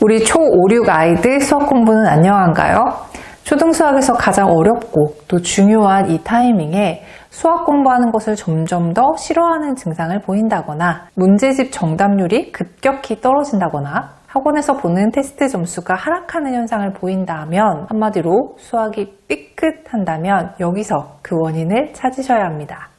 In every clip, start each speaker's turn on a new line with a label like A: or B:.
A: 우리 초5, 6 아이들 수학 공부는 안녕한가요? 초등수학에서 가장 어렵고 또 중요한 이 타이밍에 수학 공부하는 것을 점점 더 싫어하는 증상을 보인다거나 문제집 정답률이 급격히 떨어진다거나 학원에서 보는 테스트 점수가 하락하는 현상을 보인다면 한마디로 수학이 삐끗한다면 여기서 그 원인을 찾으셔야 합니다.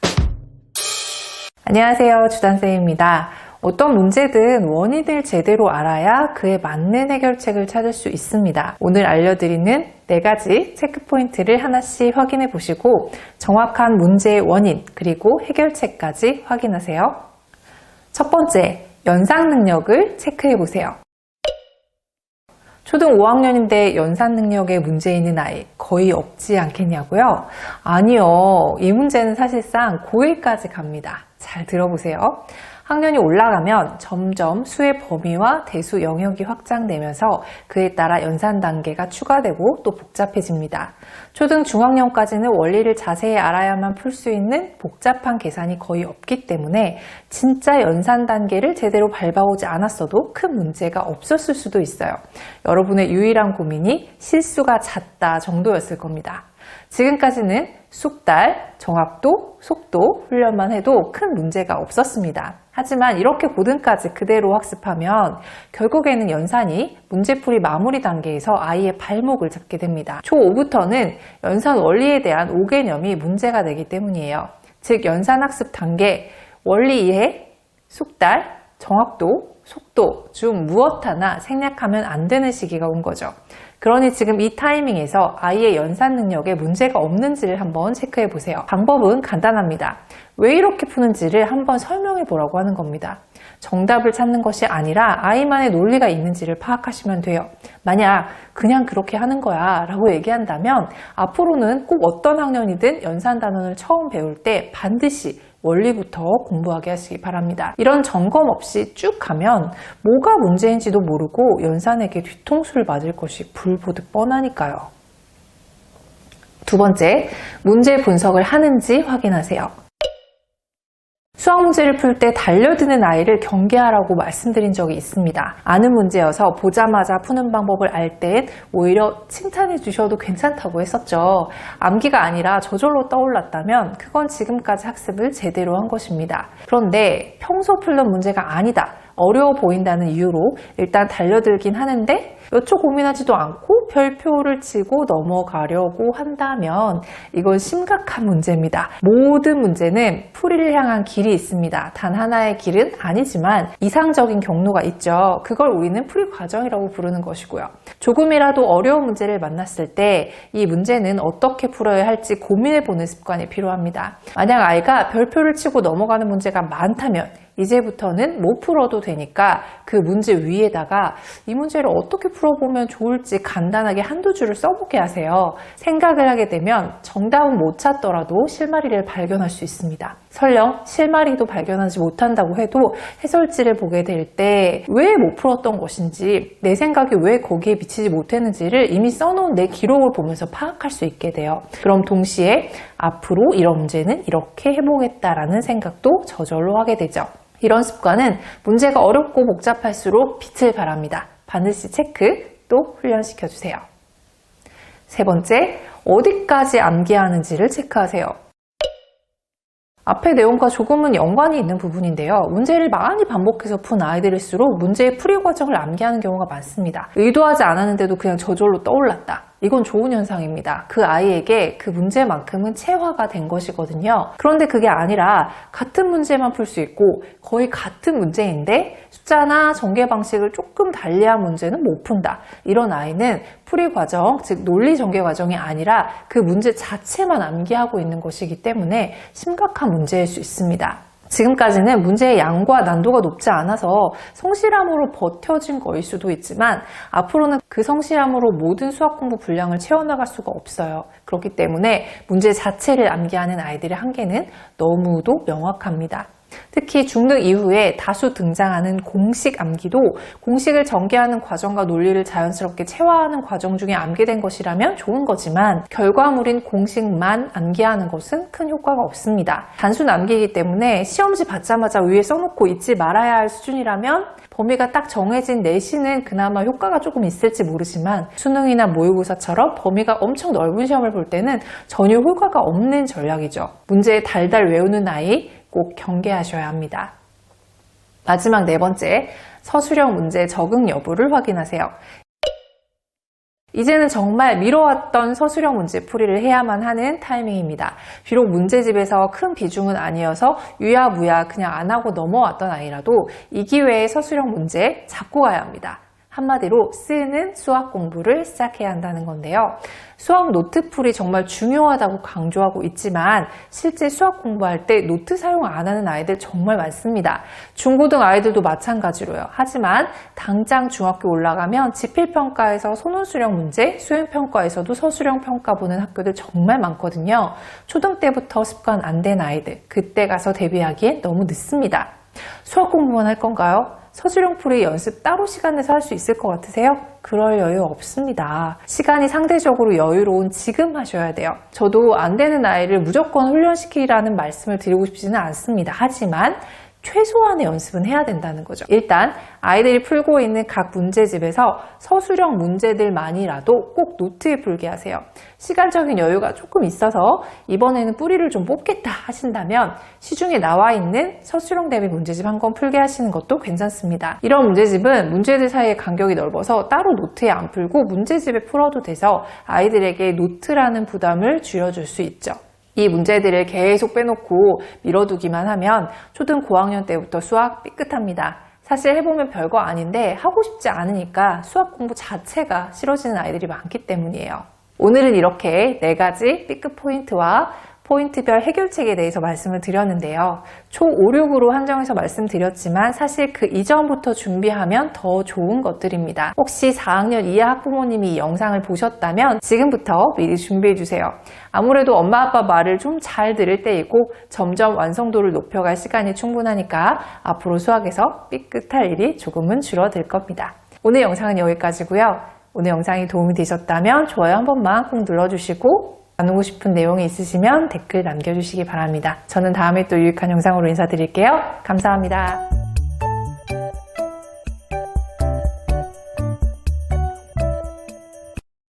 A: 안녕하세요, 주단쌤입니다. 어떤 문제든 원인을 제대로 알아야 그에 맞는 해결책을 찾을 수 있습니다. 오늘 알려드리는 4가지 체크포인트를 하나씩 확인해 보시고 정확한 문제의 원인 그리고 해결책까지 확인하세요. 첫 번째, 연상 능력을 체크해 보세요. 초등 5학년인데 연산 능력에 문제 있는 아이 거의 없지 않겠냐고요? 아니요. 이 문제는 사실상 고1까지 갑니다. 잘 들어보세요. 학년이 올라가면 점점 수의 범위와 대수 영역이 확장되면서 그에 따라 연산 단계가 추가되고 또 복잡해집니다. 초등 중학년까지는 원리를 자세히 알아야만 풀 수 있는 복잡한 계산이 거의 없기 때문에 진짜 연산 단계를 제대로 밟아오지 않았어도 큰 문제가 없었을 수도 있어요. 여러분의 유일한 고민이 실수가 잦다 정도였을 겁니다. 지금까지는 숙달, 정확도, 속도 훈련만 해도 큰 문제가 없었습니다. 하지만 이렇게 고등까지 그대로 학습하면 결국에는 연산이 문제풀이 마무리 단계에서 아이의 발목을 잡게 됩니다. 초5부터는 연산 원리에 대한 5개념이 문제가 되기 때문이에요. 즉 연산 학습 단계, 원리 이해, 숙달, 정확도, 속도 중 무엇 하나 생략하면 안 되는 시기가 온 거죠. 그러니 지금 이 타이밍에서 아이의 연산 능력에 문제가 없는지를 한번 체크해 보세요. 방법은 간단합니다. 왜 이렇게 푸는지를 한번 설명해 보라고 하는 겁니다. 정답을 찾는 것이 아니라 아이만의 논리가 있는지를 파악하시면 돼요. 만약 그냥 그렇게 하는 거야 라고 얘기한다면 앞으로는 꼭 어떤 학년이든 연산 단원을 처음 배울 때 반드시 원리부터 공부하게 하시기 바랍니다. 이런 점검 없이 쭉 가면 뭐가 문제인지도 모르고 연산에게 뒤통수를 맞을 것이 불보듯 뻔하니까요. 두 번째, 문제 분석을 하는지 확인하세요. 수학 문제를 풀 때 달려드는 아이를 경계하라고 말씀드린 적이 있습니다. 아는 문제여서 보자마자 푸는 방법을 알 땐 오히려 칭찬해 주셔도 괜찮다고 했었죠. 암기가 아니라 저절로 떠올랐다면 그건 지금까지 학습을 제대로 한 것입니다. 그런데 평소 풀던 문제가 아니다, 어려워 보인다는 이유로 일단 달려들긴 하는데 몇 초 고민하지도 않고 별표를 치고 넘어가려고 한다면 이건 심각한 문제입니다. 모든 문제는 풀이를 향한 길이 있습니다. 단 하나의 길은 아니지만 이상적인 경로가 있죠. 그걸 우리는 풀이 과정이라고 부르는 것이고요. 조금이라도 어려운 문제를 만났을 때 이 문제는 어떻게 풀어야 할지 고민해보는 습관이 필요합니다. 만약 아이가 별표를 치고 넘어가는 문제가 많다면 이제부터는 못 풀어도 되니까 그 문제 위에다가 이 문제를 어떻게 풀어보면 좋을지 간단하게 한두 줄을 써보게 하세요. 생각을 하게 되면 정답은 못 찾더라도 실마리를 발견할 수 있습니다. 설령 실마리도 발견하지 못한다고 해도 해설지를 보게 될 때 왜 못 풀었던 것인지, 내 생각이 왜 거기에 미치지 못했는지를 이미 써놓은 내 기록을 보면서 파악할 수 있게 돼요. 그럼 동시에 앞으로 이런 문제는 이렇게 해보겠다라는 생각도 저절로 하게 되죠. 이런 습관은 문제가 어렵고 복잡할수록 빛을 발합니다. 반드시 체크 또 훈련시켜주세요. 세 번째, 어디까지 암기하는지를 체크하세요. 앞의 내용과 조금은 연관이 있는 부분인데요. 문제를 많이 반복해서 푼 아이들일수록 문제의 풀이 과정을 암기하는 경우가 많습니다. 의도하지 않았는데도 그냥 저절로 떠올랐다. 이건 좋은 현상입니다. 그 아이에게 그 문제만큼은 체화가 된 것이거든요. 그런데 그게 아니라 같은 문제만 풀 수 있고 거의 같은 문제인데 숫자나 전개 방식을 조금 달리한 문제는 못 푼다. 이런 아이는 풀이 과정, 즉 논리 전개 과정이 아니라 그 문제 자체만 암기하고 있는 것이기 때문에 심각한 문제일 수 있습니다. 지금까지는 문제의 양과 난도가 높지 않아서 성실함으로 버텨진 거일 수도 있지만 앞으로는 그 성실함으로 모든 수학 공부 분량을 채워나갈 수가 없어요. 그렇기 때문에 문제 자체를 암기하는 아이들의 한계는 너무도 명확합니다. 특히 중등 이후에 다수 등장하는 공식 암기도 공식을 전개하는 과정과 논리를 자연스럽게 체화하는 과정 중에 암기된 것이라면 좋은 거지만 결과물인 공식만 암기하는 것은 큰 효과가 없습니다. 단순 암기이기 때문에 시험지 받자마자 위에 써놓고 잊지 말아야 할 수준이라면 범위가 딱 정해진 내신은 그나마 효과가 조금 있을지 모르지만 수능이나 모의고사처럼 범위가 엄청 넓은 시험을 볼 때는 전혀 효과가 없는 전략이죠. 문제 달달 외우는 아이 꼭 경계하셔야 합니다. 마지막 네 번째, 서술형 문제 적응 여부를 확인하세요. 이제는 정말 미뤄왔던 서술형 문제 풀이를 해야만 하는 타이밍입니다. 비록 문제집에서 큰 비중은 아니어서 유야무야 그냥 안 하고 넘어왔던 아이라도 이 기회에 서술형 문제 잡고 가야 합니다. 한마디로 쓰는 수학 공부를 시작해야 한다는 건데요. 수학 노트 풀이 정말 중요하다고 강조하고 있지만 실제 수학 공부할 때 노트 사용 안 하는 아이들 정말 많습니다. 중고등 아이들도 마찬가지로요. 하지만 당장 중학교 올라가면 지필평가에서 선원수령 문제, 수행평가에서도 서술형 평가 보는 학교들 정말 많거든요. 초등 때부터 습관 안 된 아이들, 그때 가서 대비하기엔 너무 늦습니다. 수학 공부만 할 건가요? 서술형 풀이 연습 따로 시간 내서 할 수 있을 것 같으세요? 그럴 여유 없습니다. 시간이 상대적으로 여유로운 지금 하셔야 돼요. 저도 안 되는 아이를 무조건 훈련시키라는 말씀을 드리고 싶지는 않습니다. 하지만 최소한의 연습은 해야 된다는 거죠. 일단 아이들이 풀고 있는 각 문제집에서 서술형 문제들만이라도 꼭 노트에 풀게 하세요. 시간적인 여유가 조금 있어서 이번에는 뿌리를 좀 뽑겠다 하신다면 시중에 나와 있는 서술형 대비 문제집 한 권 풀게 하시는 것도 괜찮습니다. 이런 문제집은 문제들 사이의 간격이 넓어서 따로 노트에 안 풀고 문제집에 풀어도 돼서 아이들에게 노트라는 부담을 줄여줄 수 있죠. 이 문제들을 계속 빼놓고 미뤄두기만 하면 초등 고학년 때부터 수학 삐끗합니다. 사실 해보면 별거 아닌데 하고 싶지 않으니까 수학 공부 자체가 싫어지는 아이들이 많기 때문이에요. 오늘은 이렇게 4가지 삐끗 포인트와 포인트별 해결책에 대해서 말씀을 드렸는데요. 초 5, 6으로 한정해서 말씀드렸지만 사실 그 이전부터 준비하면 더 좋은 것들입니다. 혹시 4학년 이하 학부모님이 이 영상을 보셨다면 지금부터 미리 준비해주세요. 아무래도 엄마 아빠 말을 좀 잘 들을 때이고 점점 완성도를 높여갈 시간이 충분하니까 앞으로 수학에서 삐끗할 일이 조금은 줄어들 겁니다. 오늘 영상은 여기까지고요. 오늘 영상이 도움이 되셨다면 좋아요 한 번만 꼭 눌러주시고 나누고 싶은 내용이 있으시면 댓글 남겨주시기 바랍니다. 저는 다음에 또 유익한 영상으로 인사드릴게요. 감사합니다.